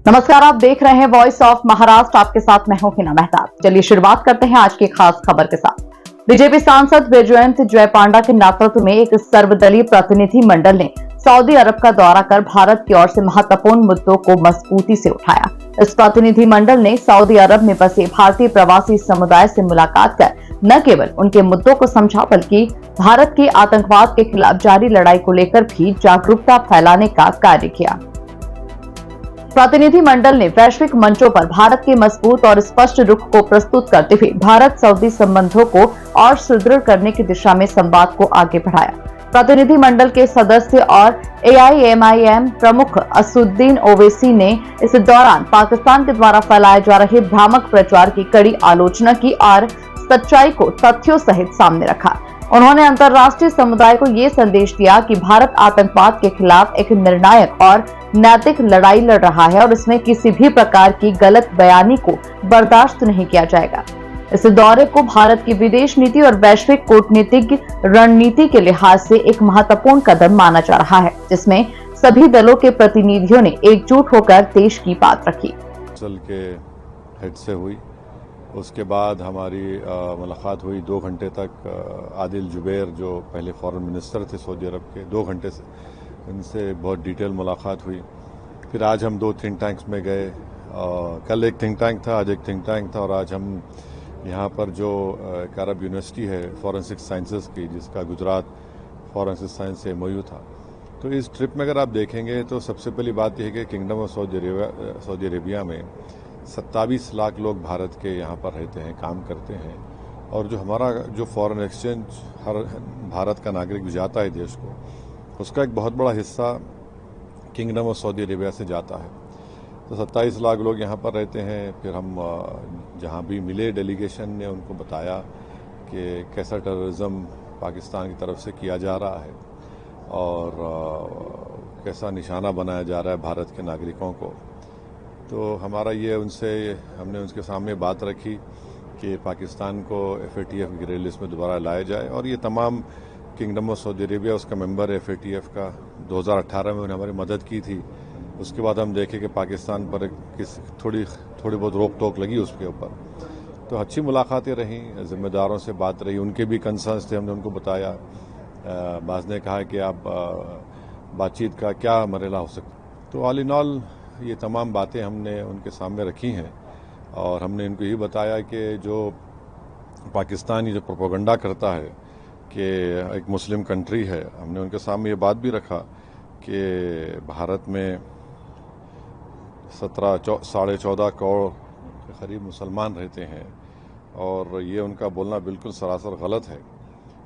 नमस्कार, आप देख रहे हैं वॉइस ऑफ महाराष्ट्र। आपके साथ मैं हूं हिना मेहता। चलिए शुरुआत करते हैं आज की खास खबर के साथ। बीजेपी सांसद वैजयंत जय पांडा के नेतृत्व में एक सर्वदलीय प्रतिनिधि मंडल ने सऊदी अरब का दौरा कर भारत की ओर से महत्वपूर्ण मुद्दों को मजबूती से उठाया। इस प्रतिनिधि मंडल ने सऊदी अरब में बसे भारतीय प्रवासी समुदाय से मुलाकात कर न केवल उनके मुद्दों को समझा, बल्कि भारत की आतंकवाद के खिलाफ जारी लड़ाई को लेकर भी जागरूकता फैलाने का कार्य किया। प्रतिनिधि मंडल ने वैश्विक मंचों पर भारत के मजबूत और स्पष्ट रुख को प्रस्तुत करते हुए भारत सऊदी संबंधों को और सुदृढ़ करने की दिशा में संवाद को आगे बढ़ाया। प्रतिनिधि मंडल के सदस्य और AIMIM प्रमुख असुद्दीन ओवैसी ने इस दौरान पाकिस्तान के द्वारा फैलाए जा रहे भ्रामक प्रचार की कड़ी आलोचना की और सच्चाई को तथ्यों सहित सामने रखा। उन्होंने अंतर्राष्ट्रीय समुदाय को ये संदेश दिया कि भारत आतंकवाद के खिलाफ एक निर्णायक और नैतिक लड़ाई लड़ रहा है और इसमें किसी भी प्रकार की गलत बयानी को बर्दाश्त नहीं किया जाएगा। इस दौरे को भारत की विदेश नीति और वैश्विक कूटनीतिक रणनीति के लिहाज से एक महत्वपूर्ण कदम माना जा रहा है, जिसमें सभी दलों के प्रतिनिधियों ने एकजुट होकर देश की बात रखी। के हेड से हुई, उसके बाद हमारी मुलाकात हुई 2 घंटे तक। आदिल जुबैर जो पहले फॉरेन मिनिस्टर थे सऊदी अरब के, 2 घंटे से उनसे बहुत डिटेल मुलाकात हुई। फिर आज हम 2 थिंक टैंक्स में गए। कल एक थिंक टैंक था, आज एक थिंक टैंक था, और आज हम यहाँ पर जो अरब यूनिवर्सिटी है फॉरेंसिक साइंसेस की, जिसका गुजरात फॉरेंसिक साइंस से MOU था। तो इस ट्रिप में अगर आप देखेंगे तो सबसे पहली बात यह है कि किंगडम ऑफ सऊदी अरेबिया में 27 लाख लोग भारत के यहाँ पर रहते हैं, काम करते हैं, और जो हमारा जो फॉरेन एक्सचेंज हर भारत का नागरिक जाता है देश को, उसका एक बहुत बड़ा हिस्सा किंगडम ऑफ सऊदी अरेबिया से जाता है। तो 27 लाख लोग यहाँ पर रहते हैं। फिर हम जहाँ भी मिले डेलीगेशन ने उनको बताया कि कैसा टेररिज्म पाकिस्तान की तरफ से किया जा रहा है और कैसा निशाना बनाया जा रहा है भारत के नागरिकों को। तो हमारा ये हमने उनके सामने बात रखी कि पाकिस्तान को FATF ग्रे लिस्ट में दोबारा लाया जाए, और ये तमाम किंगडम ऑफ सऊदी अरेबिया उसका मेंबर है FATF का। 2018 में उन्होंने हमारी मदद की थी। उसके बाद हम देखें कि पाकिस्तान पर थोड़ी बहुत रोक टोक लगी उसके ऊपर। तो अच्छी मुलाकातें रहीं, जिम्मेदारों से बात रही, उनके भी कंसर्न्स थे, हमने उनको बताया। बाज़ ने कहा कि आप बातचीत का क्या मरहला हो सकता। तो ऑल इन ऑल ये तमाम बातें हमने उनके सामने रखी हैं, और हमने इनको ये बताया कि जो पाकिस्तान जो प्रोपेगेंडा करता है कि एक मुस्लिम कंट्री है, हमने उनके सामने ये बात भी रखा कि भारत में 14.5 करोड़ के करीब मुसलमान रहते हैं, और ये उनका बोलना बिल्कुल सरासर गलत है।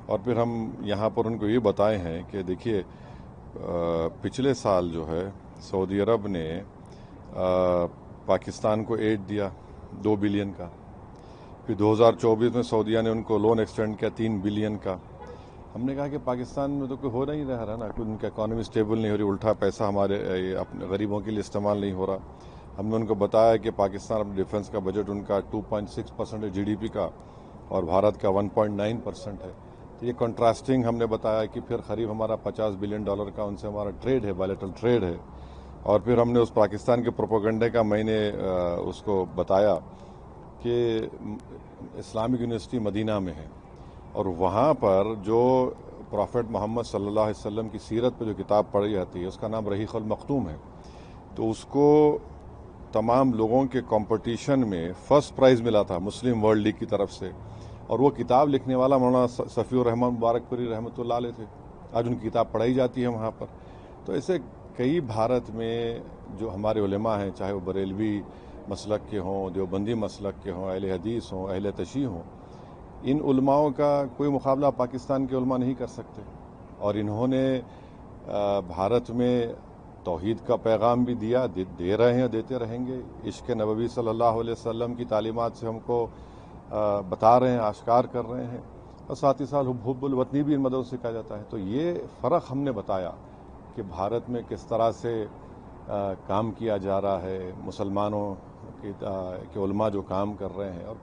और फिर हम यहाँ पर उनको ये बताए हैं कि देखिए, पिछले साल जो है सऊदी अरब ने पाकिस्तान को एड दिया 2 बिलियन का। फिर 2024 में सऊदीया ने उनको लोन एक्सटेंड किया 3 बिलियन का। हमने कहा कि पाकिस्तान में तो कोई हो नहीं रहा ना, कोई उनकी इकॉनमी स्टेबल नहीं हो रही, उल्टा पैसा हमारे अपने गरीबों के लिए इस्तेमाल नहीं हो रहा। हमने उनको बताया कि पाकिस्तान अपने डिफेंस का बजट उनका 2.6% है GDP का, और भारत का 1.9% है। तो ये कंट्रास्टिंग हमने बताया कि फिर करीब हमारा $50 बिलियन का उनसे हमारा ट्रेड है, बायलैटरल ट्रेड है। और फिर हमने उस पाकिस्तान के प्रोपेगेंडे का मैंने उसको बताया कि इस्लामिक यूनिवर्सिटी मदीना में है, और वहाँ पर जो प्रॉफेट मोहम्मद सल्लल्लाहु अलैहि वसल्लम की सीरत पर जो किताब पढ़ी जाती है, उसका नाम रहीक़ुल मख्तूम है। तो उसको तमाम लोगों के कंपटीशन में फर्स्ट प्राइज़ मिला था मुस्लिम वर्ल्ड लीग की तरफ से, और वो किताब लिखने वाला मौलाना सफ़ीउर रहमान मुबारकपुरी रहमतुल्लाह अलैह थे। आज उनकी किताब पढ़ाई जाती है वहाँ पर। तो ऐसे कई भारत में जो हमारे उलेमा हैं, चाहे वो बरेलवी मसलक के हों, देवबंदी मसलक के हों, अहले हदीस हों, अहले तशी हों, इन उलमाओं का कोई मुकाबला पाकिस्तान के उलमा नहीं कर सकते। और इन्होंने भारत में तौहीद का पैगाम भी दिया, दे रहे हैं, देते रहेंगे। इश्क़ नबवी सल्लल्लाहु अलैहि वसल्लम की तालीमात से हमको बता रहे हैं, आश्कार कर रहे हैं, और साथ ही साथ हुब्बुल वतनी भी इन मदद से कहा जाता है। तो ये फ़र्क हमने बताया कि भारत में किस तरह से काम किया जा रहा है, मुसलमानों के उलमा जो काम कर रहे हैं, और